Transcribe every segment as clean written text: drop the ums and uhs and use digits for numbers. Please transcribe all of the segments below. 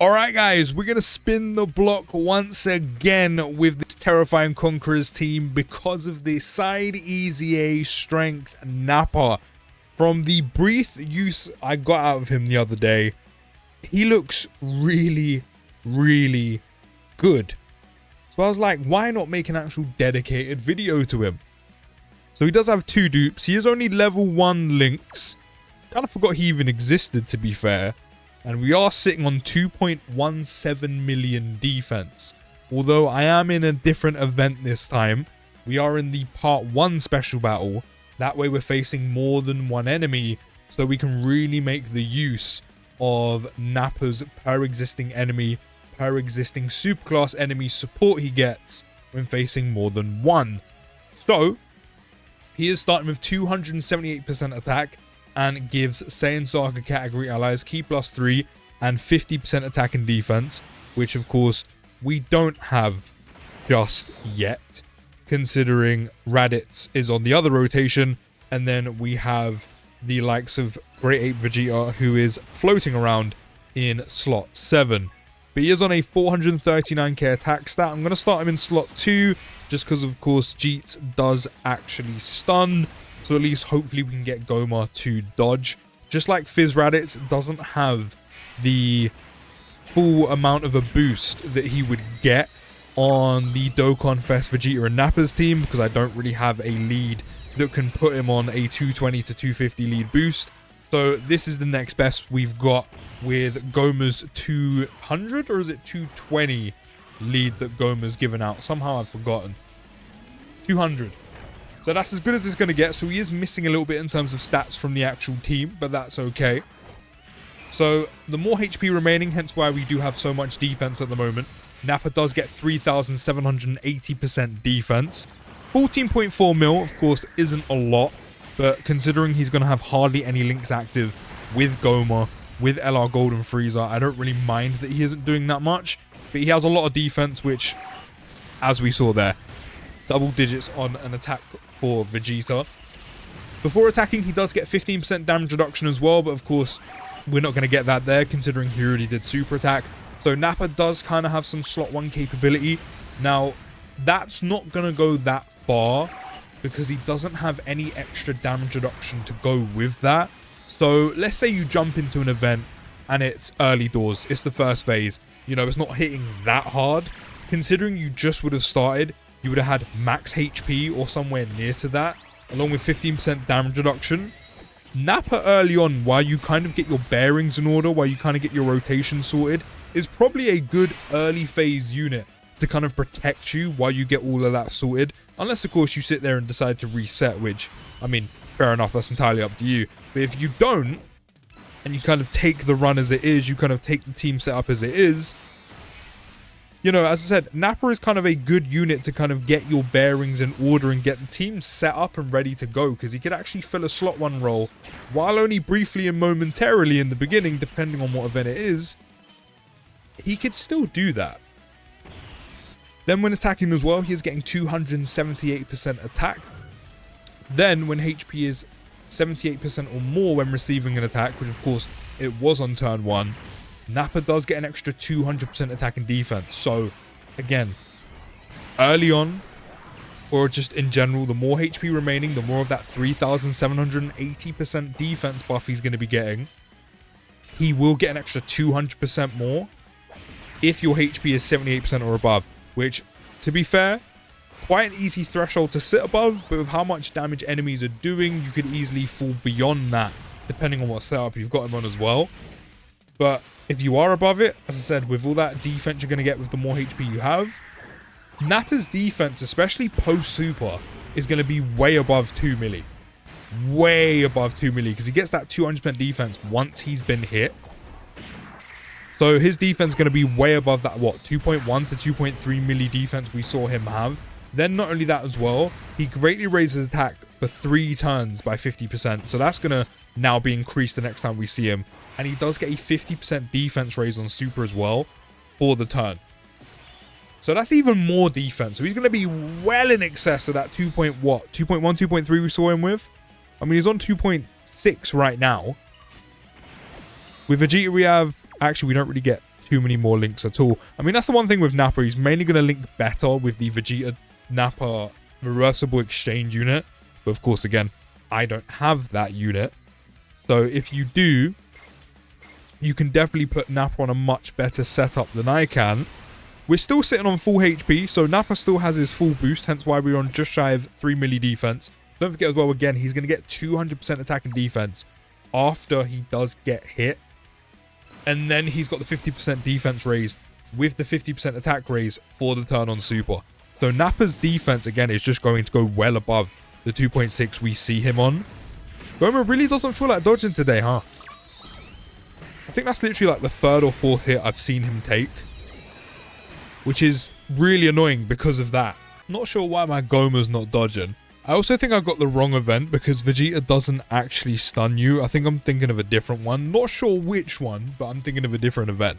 Alright guys, we're going to spin the block once again with this terrifying Conquerors team because of the side EZA Strength Nappa. From the brief use I got out of him the other day, he looks really good. So I was like, why not make an actual dedicated video to him? So he does have two dupes. He is only level 1 links. Kind of forgot he even existed, to be fair. And we are sitting on 2.17 million defense. Although I am in a different event this time. We are in the part 1 special battle. That way we're facing more than one enemy. So we can really make the use of Nappa's per existing enemy, per existing superclass enemy support he gets when facing more than one. So he is starting with 278% attack. And gives Saiyan Saga category allies key +3 and 50% attack and defense, which of course we don't have just yet, considering Raditz is on the other rotation, and then we have the likes of Great Ape Vegeta, who is floating around in slot 7. But he is on a 439k attack stat. I'm going to start him in slot 2, just because of course Jeet does actually stun. So at least hopefully we can get Goma to dodge. Just like Fizz Raditz doesn't have the full amount of a boost that he would get on the Dokkan Fest Vegeta and Nappa's team, because I don't really have a lead that can put him on a 220 to 250 lead boost. So this is the next best we've got with Goma's 200, or is it 220 lead that Goma's given out? Somehow I've forgotten. 200. So that's as good as it's going to get. So he is missing a little bit in terms of stats from the actual team, but that's okay. So the more HP remaining, hence why we do have so much defense at the moment. Nappa does get 3,780% defense. 14.4 mil, of course, isn't a lot, but considering he's going to have hardly any links active with Goma, with LR Gold and Frieza, I don't really mind that he isn't doing that much. But he has a lot of defense, which, as we saw there, double digits on an attack for Vegeta. Before attacking, he does get 15% damage reduction as well, but of course, we're not going to get that there, considering he already did super attack. So Nappa does kind of have some slot 1 capability. Now, that's not going to go that far, because he doesn't have any extra damage reduction to go with that. So let's say you jump into an event, and it's early doors, it's the first phase. You know, it's not hitting that hard. Considering you just would have started, you would have had max HP or somewhere near to that, along with 15% damage reduction. Nappa early on, while you kind of get your bearings in order, while you kind of get your rotation sorted, is probably a good early phase unit to kind of protect you while you get all of that sorted. Unless, of course, you sit there and decide to reset, which, I mean, fair enough, that's entirely up to you. But if you don't, and you kind of take the run as it is, you kind of take the team setup as it is, you know, as I said, Nappa is kind of a good unit to kind of get your bearings in order and get the team set up and ready to go, because he could actually fill a slot 1 role, while only briefly and momentarily in the beginning, depending on what event it is. He could still do that. Then when attacking as well, he is getting 278% attack. Then when HP is 78% or more when receiving an attack, which of course it was on turn 1, Nappa does get an extra 200% attack and defense. So, again, early on, or just in general, the more HP remaining, the more of that 3,780% defense buff he's going to be getting. He will get an extra 200% more if your HP is 78% or above, which, to be fair, quite an easy threshold to sit above, but with how much damage enemies are doing, you could easily fall beyond that, depending on what setup you've got him on as well. But if you are above it, as I said, with all that defense you're going to get with the more HP you have, Nappa's defense, especially post-super, is going to be way above 2 milli. Way above 2 milli, because he gets that 200% defense once he's been hit. So his defense is going to be way above that, what, 2.1 to 2.3 milli defense we saw him have. Then not only that as well, he greatly raises his attack for 3 turns by 50%. So that's going to now be increased the next time we see him. And he does get a 50% defense raise on super as well for the turn. So that's even more defense. So he's going to be well in excess of that 2.1, 2.3 we saw him with. I mean, he's on 2.6 right now. With Vegeta, we have... Actually, we don't really get too many more links at all. I mean, that's the one thing with Nappa. He's mainly going to link better with the Vegeta Nappa reversible exchange unit. But of course, again, I don't have that unit. So if you do, you can definitely put Nappa on a much better setup than I can. We're still sitting on full HP, so Nappa still has his full boost, hence why we're on just shy of 3 milli defense. Don't forget as well, again, he's going to get 200% attack and defense after he does get hit. And then he's got the 50% defense raise with the 50% attack raise for the turn on super. So Nappa's defense, again, is just going to go well above the 2.6 we see him on. Goma really doesn't feel like dodging today, huh? I think that's literally like the 3rd or 4th hit I've seen him take, which is really annoying because of that. Not sure why my Goma's not dodging. I also think I got the wrong event because Vegeta doesn't actually stun you. I think I'm thinking of a different one. Not sure which one, but I'm thinking of a different event.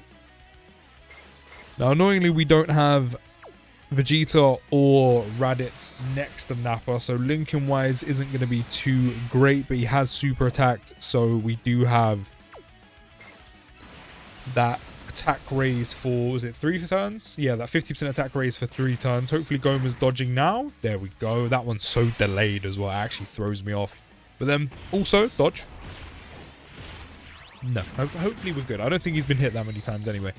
Now, annoyingly, we don't have Vegeta or Raditz next to Nappa, so linking-wise isn't going to be too great, but he has super attacked, so we do have that attack raise for, was it 3 turns? Yeah, that 50% attack raise for 3 turns. Hopefully Goma's dodging now. There we go. That one's so delayed as well. It actually throws me off. But then also dodge. No, hopefully we're good. I don't think he's been hit that many times anyway.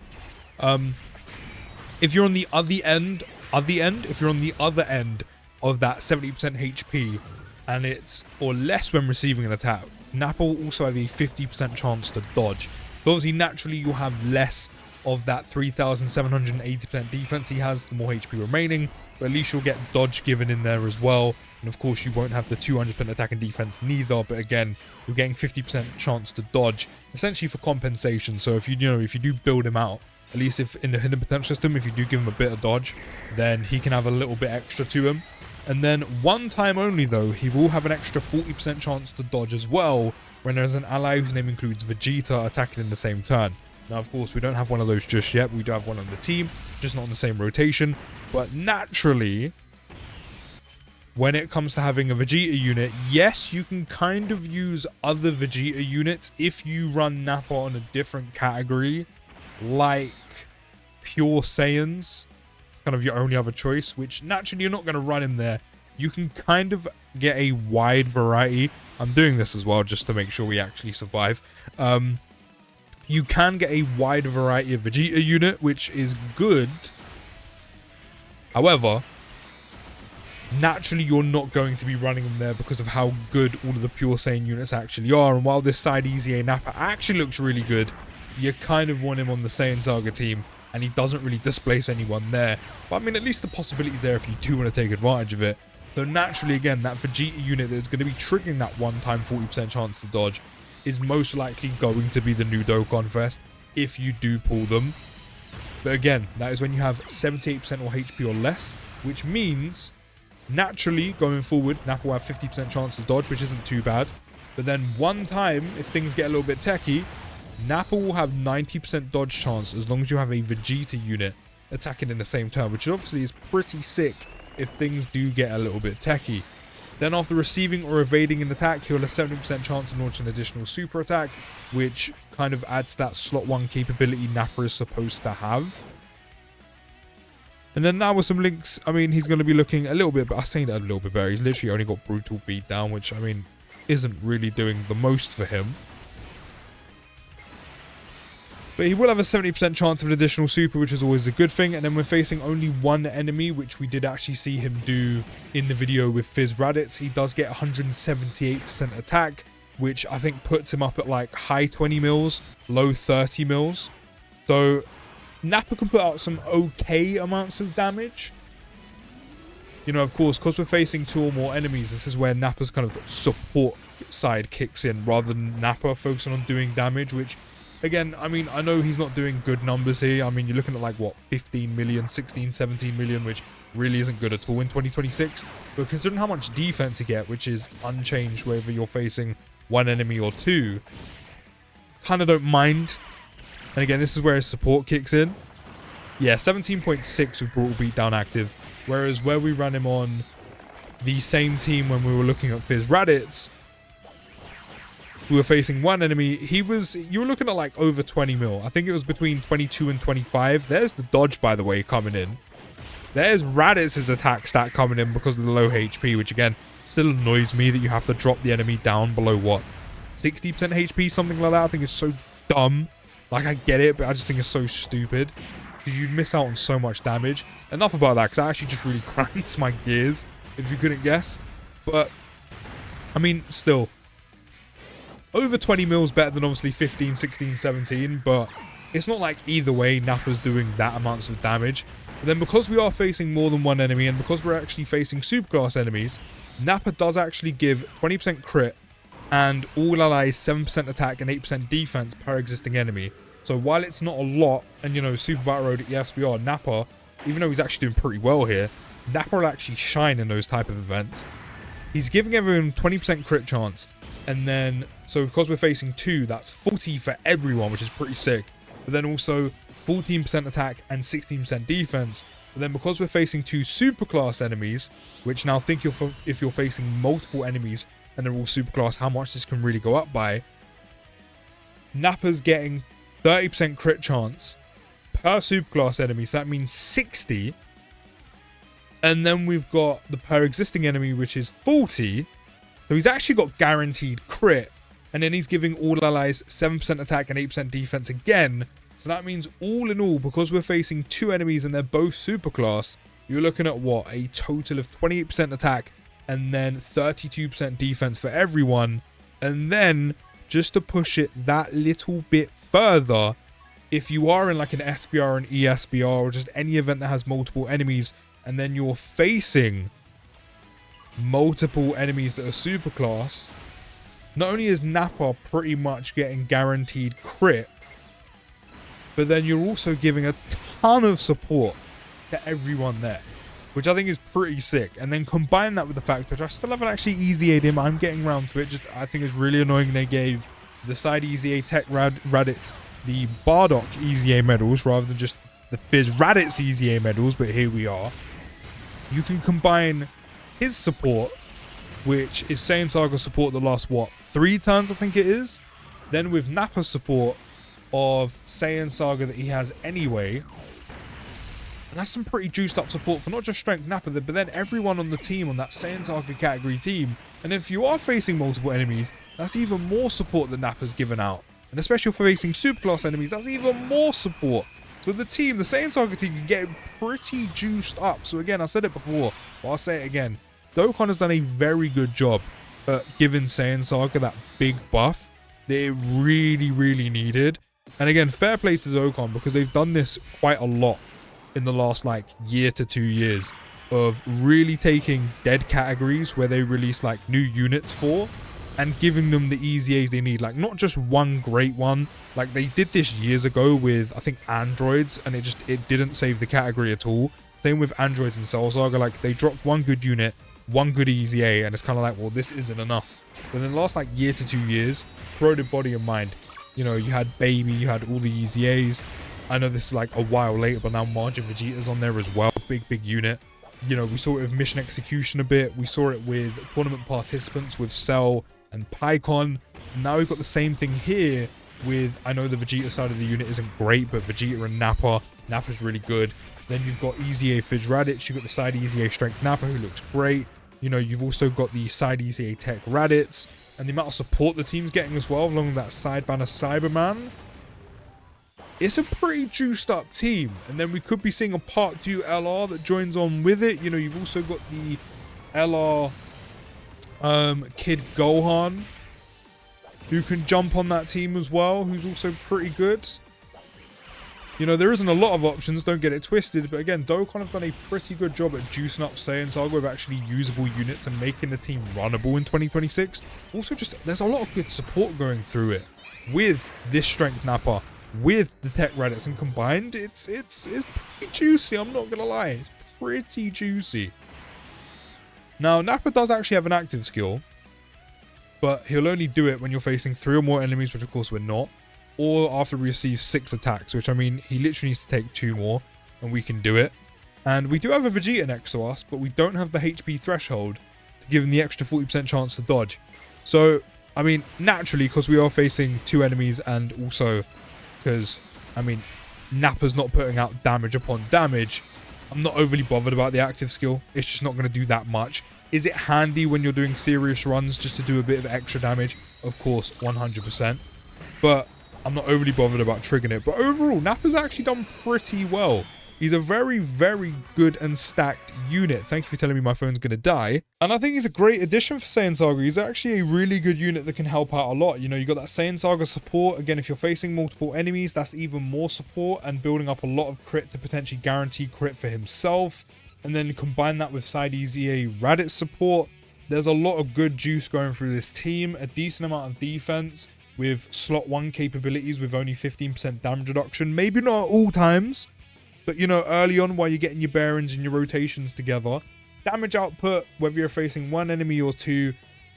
If you're on the other end, if you're on the other end of that 70% HP and it's or less when receiving an attack, Nappa will also have a 50% chance to dodge. So obviously, naturally, you'll have less of that 3,780% defense he has, the more HP remaining, but at least you'll get dodge given in there as well. And of course, you won't have the 200% attack and defense neither, but again, you're getting 50% chance to dodge, essentially for compensation. So if you do build him out, at least if in the hidden potential system, if you do give him a bit of dodge, then he can have a little bit extra to him. And then one time only though, he will have an extra 40% chance to dodge as well, when there's an ally whose name includes Vegeta attacking in the same turn. Now, of course, we don't have one of those just yet. We do have one on the team, just not on the same rotation. But naturally, when it comes to having a Vegeta unit, yes, you can kind of use other Vegeta units if you run Nappa on a different category, like Pure Saiyans. It's kind of your only other choice, which naturally you're not going to run him there. You can kind of get a wide variety. I'm doing this as well just to make sure we actually survive. You can get a wide variety of Vegeta unit, which is good. However, naturally you're not going to be running them there because of how good all of the Pure Saiyan units actually are. And while this side EZA Nappa actually looks really good, you kind of want him on the Saiyan Saga team, and he doesn't really displace anyone there. But I mean, at least the possibility's there if you do want to take advantage of it. So naturally, again, that Vegeta unit that is going to be triggering that one-time 40% chance to dodge is most likely going to be the new Dokkan Fest if you do pull them. But again, that is when you have 78% or HP or less, which means naturally going forward, Nappa will have 50% chance to dodge, which isn't too bad. But then one time, if things get a little bit techie, Nappa will have 90% dodge chance as long as you have a Vegeta unit attacking in the same turn, which obviously is pretty sick if things do get a little bit techie. Then after receiving or evading an attack, he'll have a 70% chance to launch an additional super attack, which kind of adds that slot 1 capability Nappa is supposed to have. And then now with some links, I mean, he's going to be looking a little bit, but I say that a little bit better. He's literally only got brutal beatdown, which, I mean, isn't really doing the most for him. But he will have a 70% chance of an additional super, which is always a good thing. And then we're facing only one enemy, which we did actually see him do in the video with Fizz Raditz. He does get 178% attack, which I think puts him up at like high 20 mils, low 30 mils. So Nappa can put out some okay amounts of damage. You know, of course, because we're facing 2 or more enemies, this is where Nappa's kind of support side kicks in rather than Nappa focusing on doing damage, which... Again, I mean, I know he's not doing good numbers here. I mean, you're looking at like, what, 15 million, 16, 17 million, which really isn't good at all in 2026. But considering how much defense you get, which is unchanged whether you're facing 1 enemy or 2, kind of don't mind. And again, this is where his support kicks in. Yeah, 17.6 with Brutal Beatdown active. Whereas where we ran him on the same team when we were looking at Fizz Raditz, we were facing one enemy. You were looking at like over 20 mil. I think it was between 22 and 25. There's the dodge, by the way, coming in. There's Raditz' attack stat coming in because of the low HP, which again, still annoys me that you have to drop the enemy down below what? 60% HP, something like that. I think it's so dumb. Like, I get it, but I just think it's so stupid. Because you'd miss out on so much damage. Enough about that, because that actually just really grinds my gears, if you couldn't guess. But, I mean, still. Over 20 mils better than obviously 15, 16, 17, but it's not like either way Nappa's doing that amounts of damage. But then because we are facing more than one enemy, and because we're actually facing superclass enemies, Nappa does actually give 20% crit and all allies 7% attack and 8% defense per existing enemy. So while it's not a lot, and you know, Super Battle Road, yes we are, Nappa, even though he's actually doing pretty well here, Nappa will actually shine in those type of events. He's giving everyone 20% crit chance, and then, so because we're facing 2, that's 40 for everyone, which is pretty sick. But then also 14% attack and 16% defense. But then because we're facing 2 superclass enemies, which now think if you're facing multiple enemies and they're all superclass, how much this can really go up by. Nappa's getting 30% crit chance per superclass enemy, so that means 60. And then we've got the per existing enemy, which is 40. So he's actually got guaranteed crit. And then he's giving all allies 7% attack and 8% defense again. So that means all in all, because we're facing 2 enemies and they're both superclass, you're looking at what? A total of 28% attack and then 32% defense for everyone. And then, just to push it that little bit further, if you are in like an SBR, an ESBR, or just any event that has multiple enemies, and then you're facing multiple enemies that are superclass, not only is Nappa pretty much getting guaranteed crit, but then you're also giving a ton of support to everyone there, which I think is pretty sick. And then combine that with the fact, which I still haven't actually EZA'd him, I'm getting around to it, just I think it's really annoying they gave the side EZA Tech Raditz the Bardock EZA medals rather than just the Fizz Raditz EZA medals, but here we are. You can combine his support, which is Saiyan Saga support the last, what, 3 turns I think it is, then with Nappa's support of Saiyan Saga that he has anyway. And that's some pretty juiced up support for not just Strength Nappa, but then everyone on the team, on that Saiyan Saga category team. And if you are facing multiple enemies, that's even more support that Nappa's given out. And especially for facing superclass enemies, that's even more support. So the team, the Saiyan Saga team, can get pretty juiced up. So again, I said it before, but I'll say it again. Dokkan has done a very good job at giving Saiyan Saga that big buff that it really, really needed. And again, fair play to Dokkan, because they've done this quite a lot in the last like year to 2 years of really taking dead categories where they release like new units for and giving them the EZAs they need. Like not just one great one. Like they did this years ago with I think androids, and it didn't save the category at all. Same with androids and Cell Saga. Like they dropped one good unit, one good EZA, and it's kind of like, well, this isn't enough. But in the last like year to 2 years, throw the body in mind. You know, you had Baby, you had all the EZAs. I know this is like a while later, but now Margin Vegeta's on there as well. Big unit. You know, we saw it with Mission Execution a bit. We saw it with tournament participants with Cell and Pycon. Now we've got the same thing here with, I know the Vegeta side of the unit isn't great, but Vegeta and Nappa. Nappa's really good. Then you've got EZA Fizz Raditz. You've got the side EZA Strength Nappa, who looks great. You know, you've also got the side EZA Tech Raditz. And the amount of support the team's getting as well, along with that side banner Cyberman. It's a pretty juiced up team. And then we could be seeing a part 2 LR that joins on with it. You know, you've also got the LR Kid Gohan, who can jump on that team as well, who's also pretty good. You know, there isn't a lot of options, don't get it twisted, but again, Dokkan have done a pretty good job at juicing up Saiyan Saga with actually usable units and making the team runnable in 2026. Also, just there's a lot of good support going through it with this Strength Nappa, with the Tech Raditz, and combined, it's pretty juicy. I'm not gonna lie, it's pretty juicy. Now, Nappa does actually have an active skill, but he'll only do it when you're facing 3 or more enemies, which of course we're not. Or after we receive 6 attacks, which I mean, he literally needs to take 2 more, and we can do it. And we do have a Vegeta next to us, but we don't have the HP threshold to give him the extra 40% chance to dodge. So, I mean, naturally, because we are facing 2 enemies, and also because, I mean, Nappa's not putting out damage upon damage, I'm not overly bothered about the active skill. It's just not going to do that much. Is it handy when you're doing serious runs just to do a bit of extra damage? Of course, 100%. But I'm not overly bothered about triggering it. But overall, Nappa's actually done pretty well. He's a very, very good and stacked unit. Thank you for telling me my phone's going to die. And I think he's a great addition for Saiyan Saga. He's actually a really good unit that can help out a lot. You know, you got that Saiyan Saga support. Again, if you're facing multiple enemies, that's even more support and building up a lot of crit to potentially guarantee crit for himself. And then combine that with side EZA Raditz support. There's a lot of good juice going through this team. A decent amount of defense with slot 1 capabilities with only 15% damage reduction. Maybe not at all times, but, you know, early on while you're getting your bearings and your rotations together, damage output, whether you're facing 1 enemy or 2,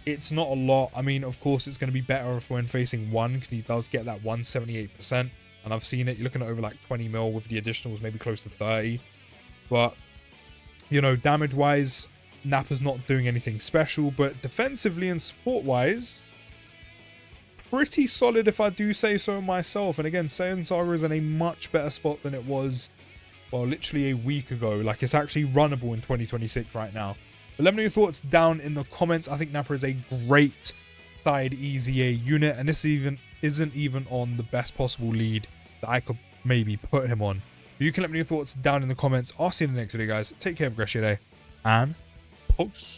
it's not a lot. I mean, of course, it's going to be better if when facing 1, because he does get that 178%. And I've seen it. You're looking at over like 20 mil with the additionals, maybe close to 30. But, you know, damage-wise, Nappa's not doing anything special. But defensively and support-wise, pretty solid if I do say so myself. And again, Saiyan Saga is in a much better spot than it was, well, literally a week ago. Like, it's actually runnable in 2026 right now. But let me know your thoughts down in the comments. I think Nappa is a great side EZA unit, and this isn't even on the best possible lead that I could maybe put him on. But you can let me know your thoughts down in the comments. I'll see you in the next video, guys. Take care, have a great day, and peace.